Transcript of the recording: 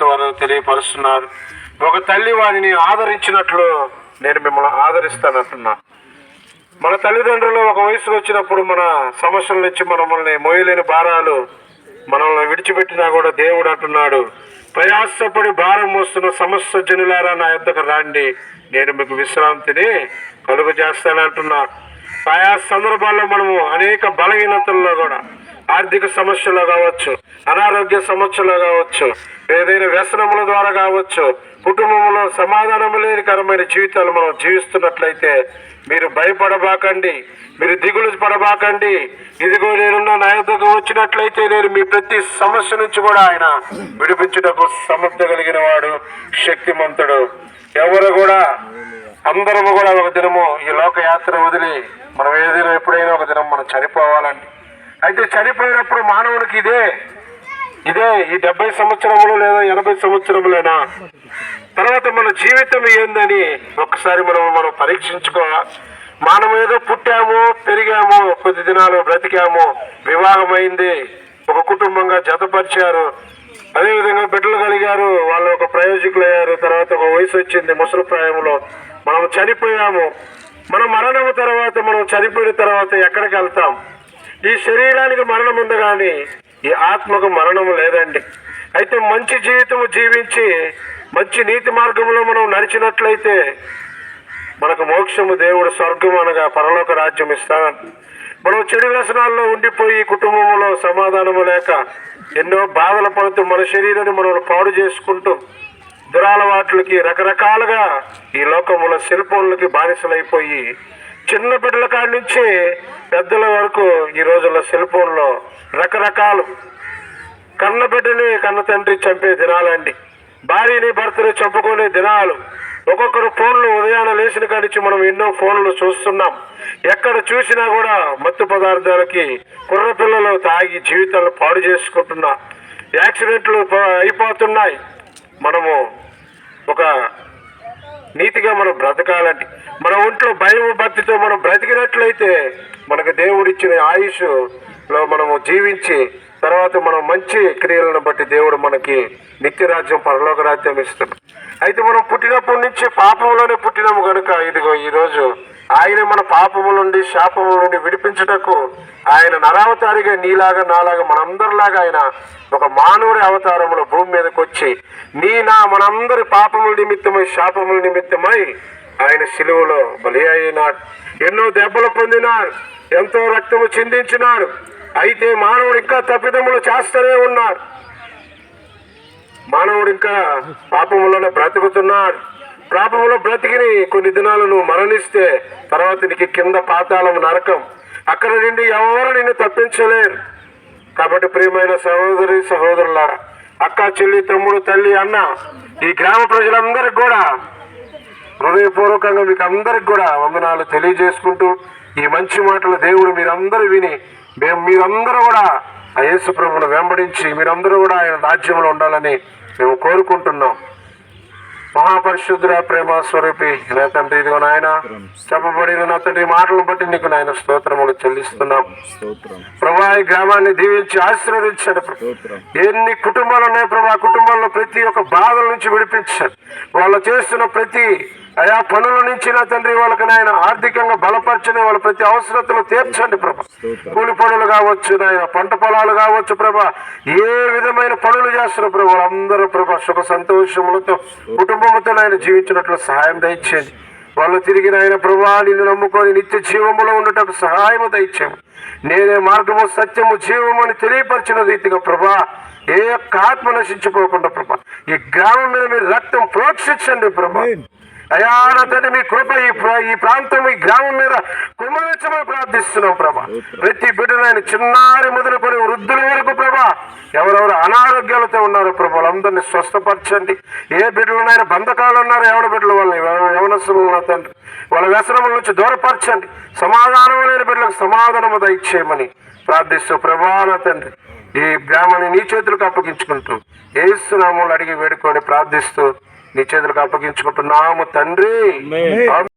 వారు తెలియపరుస్తున్నారు. ఒక తల్లి వారిని ఆదరించినట్లు నేను మిమ్మల్ని ఆదరిస్తానంటున్నా. మన తల్లిదండ్రులు ఒక వయసుకు వచ్చినప్పుడు మన సమస్యల నుంచి మనల్ని మోయలేని భారాలు మనల్ని విడిచిపెట్టినా కూడా దేవుడు అంటున్నాడు, ప్రయాసపడి భారం మోస్తున్న సమస్య జనులారా నా యొద్దకు రండి, నేను మీకు విశ్రాంతిని కలుగు చేస్తానంటున్నాడు. ఆయా సందర్భాల్లో మనము అనేక బలహీనతల్లో కూడా, ఆర్థిక సమస్యలు కావచ్చు, అనారోగ్య సమస్యలు కావచ్చు, ఏదైనా వ్యసనముల ద్వారా కావచ్చు, కుటుంబంలో సమాధానం లేనికరమైన జీవితాలు మనం జీవిస్తున్నట్లయితే మీరు భయపడబాకండి, మీరు దిగులు పడబాకండి. ఇదిగో నేనున్న నా యొద్దకు వచ్చినట్లయితే నేను మీ ప్రతి సమస్య నుంచి కూడా ఆయన విడిపించుటకు సమర్థ కలిగిన వాడు, శక్తిమంతుడు. ఎవరు కూడా అందరము కూడా ఒక దినము ఈ లోక యాత్ర వదిలి మనం ఏదైనా ఎప్పుడైనా ఒక దినం మనం చనిపోవాలండి. అయితే చనిపోయినప్పుడు మానవునికి ఇదే ఈ 70 సంవత్సరములు లేదా 80 సంవత్సరములైనా తర్వాత మన జీవితం ఏందని ఒక్కసారి మనం పరీక్షించుకోవాలి. మనం ఏదో పుట్టాము, పెరిగాము, కొద్ది దినాలు బ్రతికాము, వివాహమైంది, ఒక కుటుంబంగా జతపరిచారు, అదేవిధంగా బిడ్డలు కలిగారు, వాళ్ళు ఒక ప్రయోజకులు అయ్యారు, తర్వాత ఒక వయసు వచ్చింది, ముసలి ప్రాయంలో మనం చనిపోయాము. మన మరణము తర్వాత మనం చనిపోయిన తర్వాత ఎక్కడికి వెళ్తాం? ఈ శరీరానికి మరణం ఉంది కానీ ఈ ఆత్మకు మరణము లేదండి. అయితే మంచి జీవితము జీవించి మంచి నీతి మార్గంలో మనం నడిచినట్లయితే మనకు మోక్షము, దేవుడు స్వర్గం అనగా పరలోక రాజ్యం ఇస్తాడు. మనం చెడు వ్యసనాల్లో ఉండిపోయి కుటుంబంలో సమాధానము లేక ఎన్నో బాధలు పడుతూ మన శరీరాన్ని మనం పాడు చేసుకుంటూ దురాలవాట్లకి రకరకాలుగా ఈ లోకముల సెల్ ఫోన్లకి బానిసలైపోయి చిన్న బిడ్డల కాడి నుంచి పెద్దల వరకు ఈ రోజుల్లో సెల్ ఫోన్లో రకరకాలు కన్న బిడ్డని కన్న తండ్రి చంపే దినాలండి, భార్యని భర్తని చంపుకునే దినాలు. ఒక్కొక్కరు ఫోన్లు ఉదయాన్నే లేచిన కానించి మనం ఎన్నో ఫోన్లు చూస్తున్నాం. ఎక్కడ చూసినా కూడా మత్తు పదార్థాలకి కుర్ర పిల్లలు తాగి జీవితాలను పాడు చేసుకుంటున్నా, యాక్సిడెంట్లు అయిపోతున్నాయి. మనము ఒక నీతిగా మనం బ్రతకాలండి. మన ఒంట్లో భయం భక్తితో మనం బ్రతికినట్లయితే మనకు దేవుడిచ్చిన ఆయుష్లో మనము జీవించి తర్వాత మనం మంచి క్రియలను బట్టి దేవుడు మనకి నిత్యరాజ్యం, పరలోక రాజ్యం ఇస్తాడు. అయితే మనం పుట్టినప్పటి నుంచి పాపంలోనే పుట్టినాము కనుక ఇదిగో ఈరోజు ఆయన మన పాపము నుండి, శాపము నుండి విడిపించుటకు ఆయన నరావతారిగా నీలాగా నాలాగా మనందరిలాగా ఆయన ఒక మానవుడి అవతారంలో భూమి మీదకి వచ్చి మనందరి పాపముల నిమిత్తమై, శాపముల నిమిత్తమై ఆయన శిలువలో బలి అయినాడు. ఎన్నో దెబ్బలు పొందినాడు, ఎంతో రక్తము చిందించినాడు. అయితే మానవుడు ఇంకా తప్పిదములు చేస్తూనే ఉన్నాడు. మానవుడు ఇంకా పాపములోనే బ్రతుకుతున్నాడు. పాపములో బ్రతికిని కొన్ని దినాలు నువ్వు మరణిస్తే తర్వాత నీకు కింద పాతాళం, నరకం, అక్కడ నుండి ఎవరు నిన్ను తప్పించలేరు. కాబట్టి ప్రియమైన సహోదరి సహోదరులారా, అక్క, చెల్లి, తమ్ముడు, తల్లి, అన్న, ఈ గ్రామ ప్రజలందరికీ కూడా హృదయపూర్వకంగా మీకు అందరికి కూడా వందనాలు తెలియజేసుకుంటూ ఈ మంచి మాటలు దేవుడు మీరందరూ విని మీరందరూ కూడా ఆ యేసు ప్రభువును వెంబడించి మీరందరూ కూడా ఆయన రాజ్యంలో ఉండాలని మేము కోరుకుంటున్నాం. మహాపరిశుద్ధుడ, ప్రేమ స్వరూపి నా తండ్రి, ఇదిగో నాయన చెప్పబడిన నా తండ్రి మాటలను బట్టి నీకు నాయన స్తోత్రములు చెల్లిస్తున్నాం. ప్రభా, ఈ గ్రామాన్ని దీవించి ఆశీర్వదించాడు. ఎన్ని కుటుంబాలు ఉన్నాయి ప్రభా, కుటుంబాల్లో ప్రతి ఒక్క బాధల నుంచి విడిపించాడు. వాళ్ళు చేస్తున్న ప్రతి ఆయా పనుల నుంచి నా తండ్రి వాళ్ళకి నాయన ఆర్థికంగా బలపరచని వాళ్ళ ప్రతి అవసరతలు తీర్చండి ప్రభా. కూలి పనులు కావచ్చు, నాయన పంట పొలాలు కావచ్చు ప్రభా, ఏ విధమైన పనులు చేస్తున్న ప్రభా వాళ్ళందరూ ప్రభా సుఖ సంతోషములతో కుటుంబంతో నాయన జీవించినట్లు సహాయం దయచేయండి. వాళ్ళు తిరిగి నాయన ప్రభా నిన్ను నమ్ముకొని నిత్య జీవములో ఉండటకు సహాయము దయచేయము. నేనే మార్గము, సత్యము, జీవము అని తెలియపరిచిన రీతిగా ప్రభా ఏ యొక్క ఆత్మ నశించిపోకుండా ప్రభా ఈ గ్రామం మీద మీరు రక్తం ప్రోక్షించండి ప్రభా. అయా నా తండ్రి, మీ కృప ఈ ప్రాంతం, ఈ గ్రామం మీద కుమరించమని ప్రార్థిస్తున్నాం ప్రభా. ప్రతి బిడ్డలైన చిన్నారి మొదలుకొని వృద్ధుల వరకు ప్రభా ఎవరెవరు అనారోగ్యాలతో ఉన్నారు ప్రభా వాళ్ళందరినీ స్వస్థపరచండి. ఏ బిడ్డలనైనా బంధకాలు ఉన్నారు, యవన బిడ్డల వాళ్ళని, యవనస్తులు నా తండ్రి వాళ్ళ వ్యసనముల నుంచి దూరపరచండి. సమాధానం లేని బిడ్డలకు సమాధానము దయచేయమని ప్రార్థిస్తూ ప్రభా నా తండ్రి ఈ గ్రామాన్ని నీ చేతులకు అప్పగించుకుంటూ యేసు నామములో అడిగి వేడుకొని ప్రార్థిస్తూ నీ చేతులకు అప్పగించుకుంటున్నాము తండ్రి.